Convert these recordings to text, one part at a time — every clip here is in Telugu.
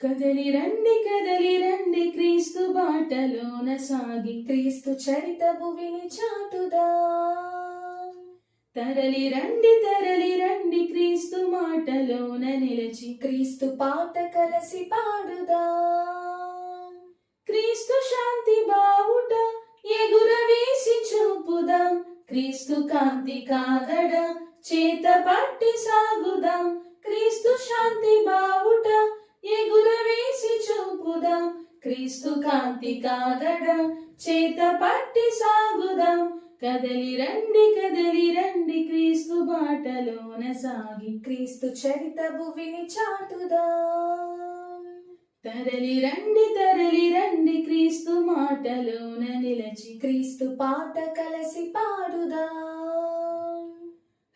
కదలి రండి క్రీస్తు బాటలోన సాగి క్రీస్తు చరిత భువిని చాటుదా. తరలి రండి క్రీస్తు మాటలోన నిలచి క్రీస్తు పాట కలసి పాడుదా. క్రీస్తు శాంతి బావుట ఎగురవేసి చూపుదాం. క్రీస్తు కాంతి కాగడ చేత పట్టి సాగుదాం. క్రీస్తు శాంతి బావుట ఎగురవేసి చూపుదాం. క్రీస్తు కాంతి కాగడ చేత పట్టి సాగుదాం. కదలి రండి క్రీస్తు బాటలోన సాగి క్రీస్తు చరిత భువిని చాటుదా. తరలి రండి క్రీస్తు మాటలోన నిలచి క్రీస్తు పాట కలసి పాడుదా.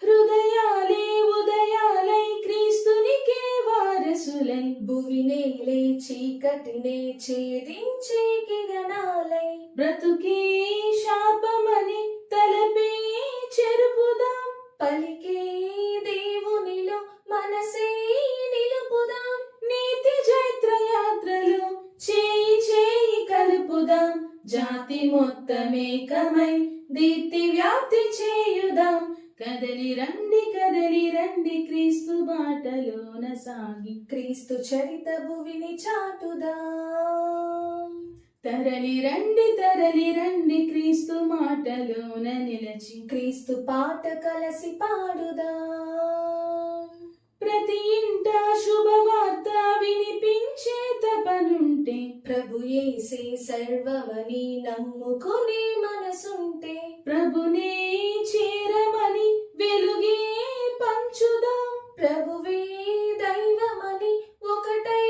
హృదయాలే ఉదయాలై క్రీస్తునికే వారసులై భువినేలే చీకటినే ఛేదించే కిరణాలై బ్రతుకే శాపమని తలపే చెరుపుదాం. పలికే దేవునిలో మనసే నిలుపుదాం. నీతి జైత్ర యాత్రలో చేయి కలుపుదాం. జాతి మొత్తమేకమై దీప్తి వ్యాప్తి చేయుదాం. కదలి రండి క్రీస్తు బాటలోన సాగి క్రీస్తు చరిత భువిని చాటుదా. తరలి రండి క్రీస్తు మాటలోన నిలచి క్రీస్తు పాట కలసి పాడుదా. ప్రతి ఇంట శుభవార్త వినిపించే తపనుంటే ప్రభు యేసే సర్వమని నమ్ముకునే మనసుంటే ప్రభునే చేరమని వెలుగే పంచుదాం. ప్రభువే దైవమని ఒకటై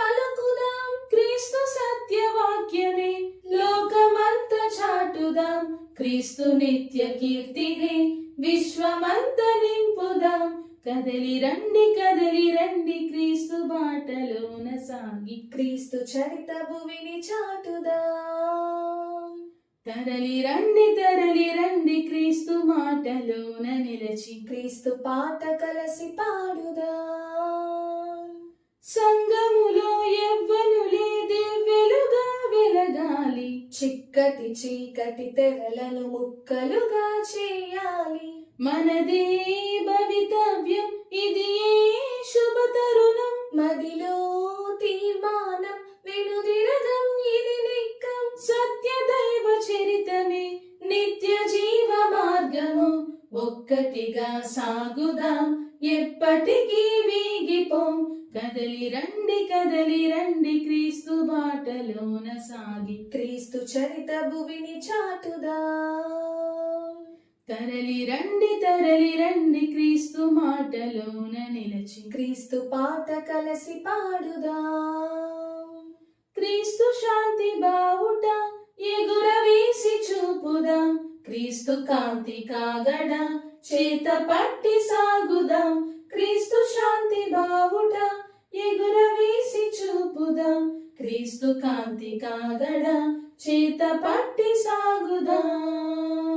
పలుకుదాం. క్రీస్తు సత్యవాక్యమే లోకమంత చాటుదాం. క్రీస్తు నిత్య కీర్తినే విశ్వమంత నింపుదాం. కదలి రండి క్రీస్తు బాటలోన సాగి క్రీస్తు చరిత భువిని చాటుదా. తరలి రండి క్రీస్తు మాటలోన నిలచి క్రీస్తు పాట కలసి పాడుదా. సంగములో యవ్వనులే దివ్వెలుగా వెలగాలి. చిక్కటి చీకటి తెరలను ముక్కలుగా చేయాలి. మనదే భవితవ్యం ఇది ఏ శుభ తరుణం. మదిలో తీర్మానం వెనుదిరగం ఇది నిక్కం. సత్య దైవ చరితమే నిత్య జీవ మార్గము. ఒక్కటిగా సాగుదాం ఎప్పటికీ వీగిపోం. కదలి రండి క్రీస్తు బాటలోన సాగి క్రీస్తు చరిత భువిని చాటుదా. తరలి రండి క్రీస్తు మాటలోన నిలచి క్రీస్తు పాట కలసి పాడుదా. క్రీస్తు శాంతి బావుట ఎగురవేసి చూపుదాం. క్రీస్తు కాంతి కాగడ చేత పట్టి సాగుదాం. క్రీస్తు శాంతి బావుట ఎగురవేసి చూపుదాం. క్రీస్తు కాంతి కాగడ చేత పట్టి సాగుదాం.